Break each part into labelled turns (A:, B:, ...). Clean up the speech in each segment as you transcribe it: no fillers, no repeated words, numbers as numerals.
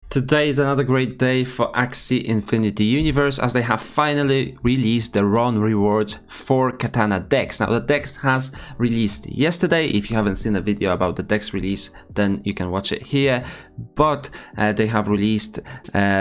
A: Today is another great day for Axie Infinity Universe as they have finally released the RON rewards for Katana decks. Now the decks has released yesterday. If you haven't seen a video about the decks release, then you can watch it here. But they have released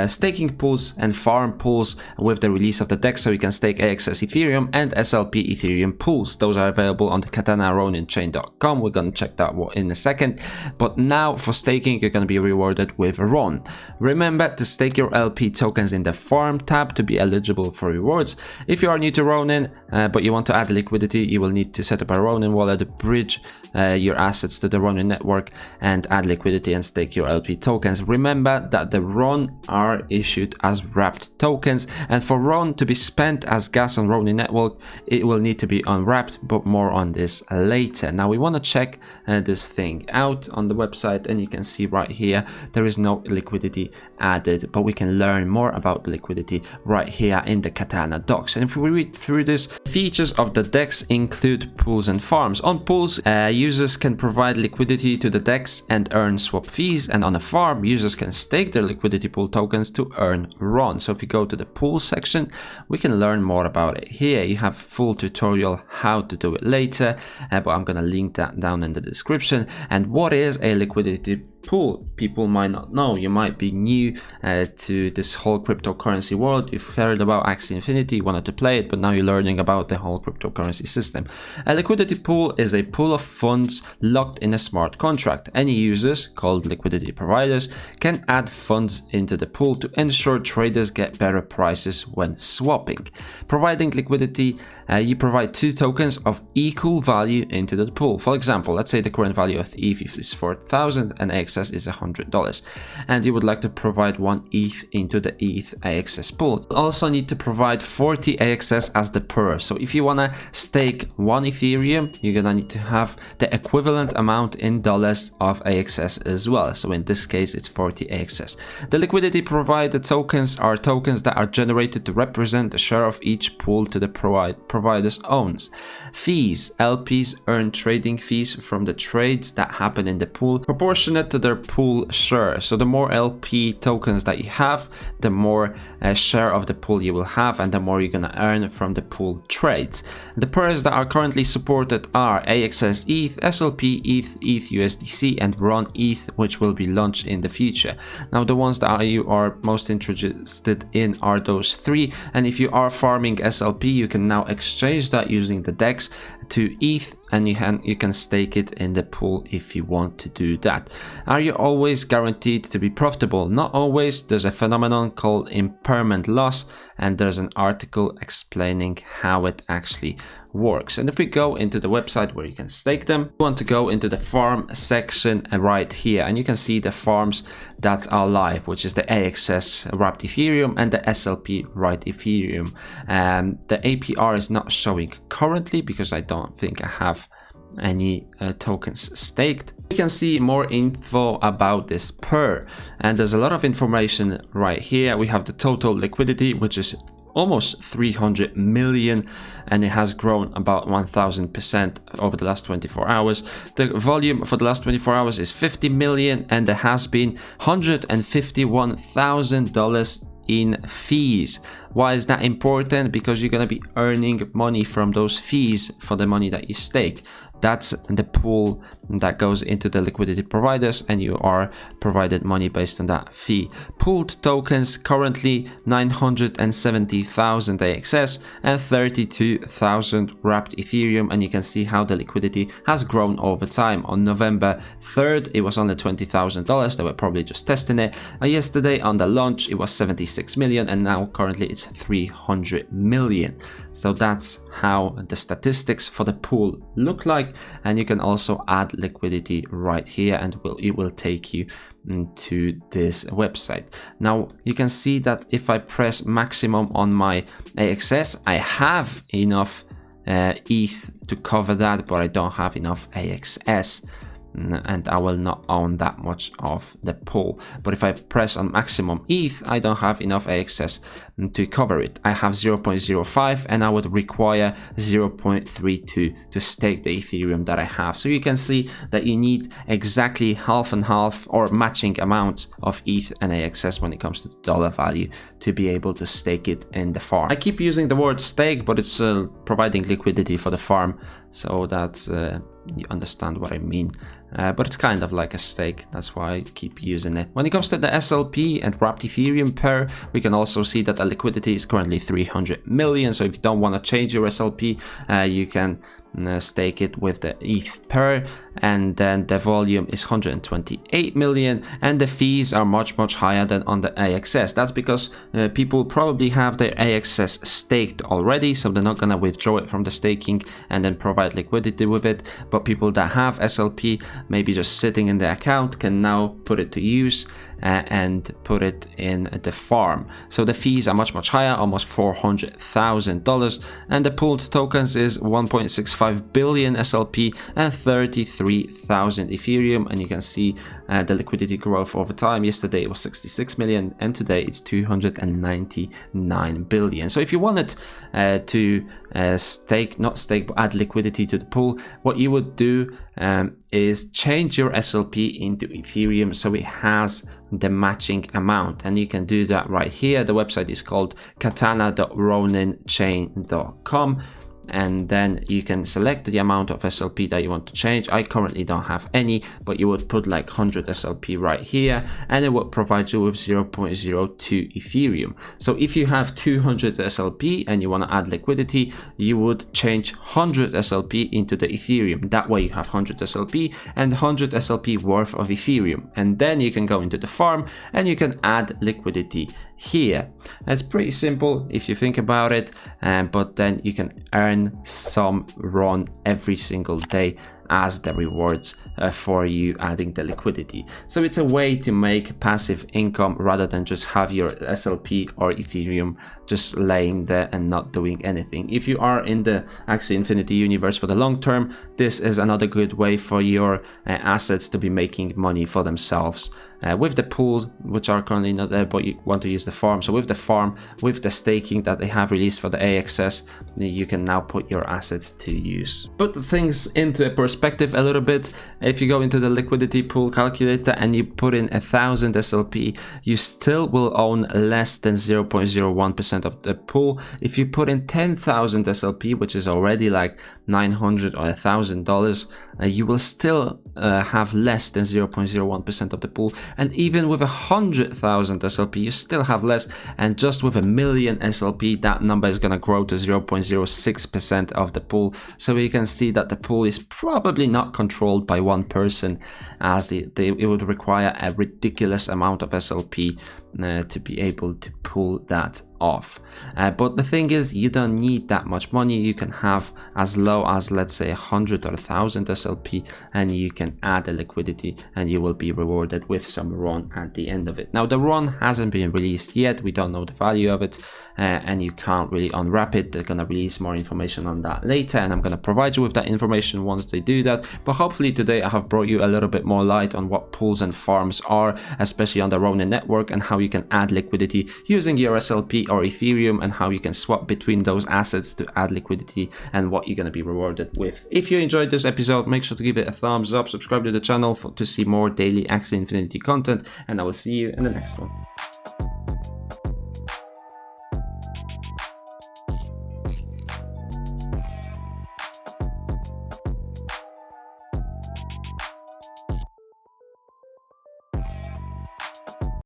A: staking pools and farm pools with the release of the deck, so you can stake AXS Ethereum and SLP Ethereum pools. Those are available on the Katana Ronin chain.com. We're going to check that in a second. But now for staking, you're going to be rewarded with RON. Remember to stake your LP tokens in the farm tab to be eligible for rewards. If you are new to Ronin but you want to add liquidity, you will need to set up a Ronin wallet, bridge your assets to the Ronin network and add liquidity and stake your LP tokens. Remember that the RON are issued as wrapped tokens, and for RON to be spent as gas on Ronin network, it will need to be unwrapped, but more on this later. Now we want to check this thing out on the website, and you can see right here there is no liquidity added, but we can learn more about the liquidity right here in the Katana docs. And if we read through this, features of the decks include pools and farms. On pools, users can provide liquidity to the decks and earn swap fees, and on a farm, users can stake their liquidity pool tokens to earn RON. So if we go to the pool section, we can learn more about it here. You have full tutorial how to do it later, but I'm going to link that down in the description. And what is a liquidity pool? People might not know. You might be new to this whole cryptocurrency world. You've heard about Axie Infinity, you wanted to play it, but now you're learning about the whole cryptocurrency system. A liquidity pool is a pool of funds locked in a smart contract. Any users, called liquidity providers, can add funds into the pool to ensure traders get better prices when swapping. Providing liquidity, you provide 2 tokens of equal value into the pool. For example, let's say the current value of ETH is 4,000 and AXS is $100, and you would like to provide 1 ETH into the ETH AXS pool. You also need to provide 40 AXS as the purse. So if you want to stake 1 Ethereum, you're gonna need to have the equivalent amount in dollars of AXS as well. So in this case, it's 40 AXS. The liquidity provided tokens are tokens that are generated to represent the share of each pool to the provider's owns. Fees. LPs earn trading fees from the trades that happen in the pool, proportionate to their pool share. So the more LP tokens that you have, the more share of the pool you will have, and the more you're gonna earn from the pool trades. The pairs that are currently supported are AXS ETH, SLP ETH, ETH USDC, and RON ETH, which will be launched in the future. Now the ones that you are most interested in are those 3, and if you are farming SLP, you can now exchange that using the DEX to ETH, and you can stake it in the pool if you want to do that. Are you always guaranteed to be profitable? Not always. There's a phenomenon called impairment loss, and there's an article explaining how it actually works. And if we go into the website where you can stake them, we want to go into the farm section right here, and you can see the farms that are live, which is the AXS wrapped Ethereum and the SLP wrapped Ethereum. The APR is not showing currently because I don't think I have any tokens staked. We can see more info about this pair, and there's a lot of information right here. We have the total liquidity, which is almost 300 million, and it has grown about 1000% over the last 24 hours. The volume for the last 24 hours is 50 million, and there has been $151,000 in fees. Why is that important? Because you're going to be earning money from those fees for the money that you stake. That's the pool that goes into the liquidity providers, and you are provided money based on that fee. Pooled tokens currently 970,000 AXS and 32,000 wrapped Ethereum, and you can see how the liquidity has grown over time. On November 3rd, it was only $20,000. They were probably just testing it. Yesterday on the launch, it was 76 million, and now currently it's 300 million. So that's how the statistics for the pool look like, and you can also add liquidity right here, and it will take you to this website. Now you can see that if I press maximum on my AXS, I have enough ETH to cover that, but I don't have enough AXS. and I will not own that much of the pool. But if I press on maximum ETH, I don't have enough AXS to cover it. I have 0.05 and I would require 0.32 to stake the Ethereum that I have. So you can see that you need exactly half and half or matching amounts of ETH and AXS when it comes to the dollar value to be able to stake it in the farm. I keep using the word stake, but it's providing liquidity for the farm, so that you understand what I mean. But it's kind of like a stake, that's why I keep using it. When it comes to the SLP and wrapped Ethereum pair, we can also see that the liquidity is currently 300 million. So if you don't want to change your SLP, you can stake it with the ETH pair, and then the volume is 128 million, and the fees are much higher than on the AXS. That's because people probably have their AXS staked already, so they're not gonna withdraw it from the staking and then provide liquidity with it. But people that have SLP maybe just sitting in the account can now put it to use and put it in the farm. So the fees are much higher, almost $400,000, and the pooled tokens is 1.65 billion SLP and 33,000 Ethereum. And you can see the liquidity growth over time. Yesterday it was 66 million and today it's 299 billion. So if you wanted to add liquidity to the pool, what you would do is change your SLP into Ethereum so it has the matching amount, and you can do that right here. The website is called katana.roninchain.com, and then you can select the amount of SLP that you want to change. I currently don't have any, but you would put like 100 SLP right here, and it would provide you with 0.02 Ethereum. So if you have 200 SLP and you want to add liquidity, you would change 100 SLP into the Ethereum. That way you have 100 SLP and 100 SLP worth of Ethereum, and then you can go into the farm and you can add liquidity here. It's pretty simple if you think about it, but then you can earn some RON every single day as the rewards for you adding the liquidity. So it's a way to make passive income rather than just have your SLP or Ethereum just laying there and not doing anything. If you are in the Axie Infinity universe for the long term, this is another good way for your assets to be making money for themselves. With the pools, which are currently not there, but you want to use the farm. So with the farm, with the staking that they have released for the AXS, you can now put your assets to use. Put things into perspective a little bit. If you go into the liquidity pool calculator and you put in 1,000 SLP, you still will own less than 0.01% of the pool. If you put in 10,000 SLP, which is already like $900 or $1,000, you will still have less than 0.01% of the pool. And even with 100,000 SLP, you still have less. And just with 1,000,000 SLP, that number is going to grow to 0.06% of the pool. So you can see that the pool is probably not controlled by one person, as it would require a ridiculous amount of SLP to be able to pull that off. But the thing is, you don't need that much money. You can have as low as, let's say, 100 or 1,000 SLP, and you can add the liquidity and you will be rewarded with some RON at the end of it. Now, the RON hasn't been released yet. We don't know the value of it, and you can't really unwrap it. They're going to release more information on that later, and I'm going to provide you with that information once they do that. But hopefully today I have brought you a little bit more light on what pools and farms are, especially on the Ronin network, and how you can add liquidity using your SLP or Ethereum, and how you can swap between those assets to add liquidity and what you're going to be rewarded with. If you enjoyed this episode, make sure to give it a thumbs up, subscribe to the channel to see more daily Axie Infinity content, and I will see you in the next one.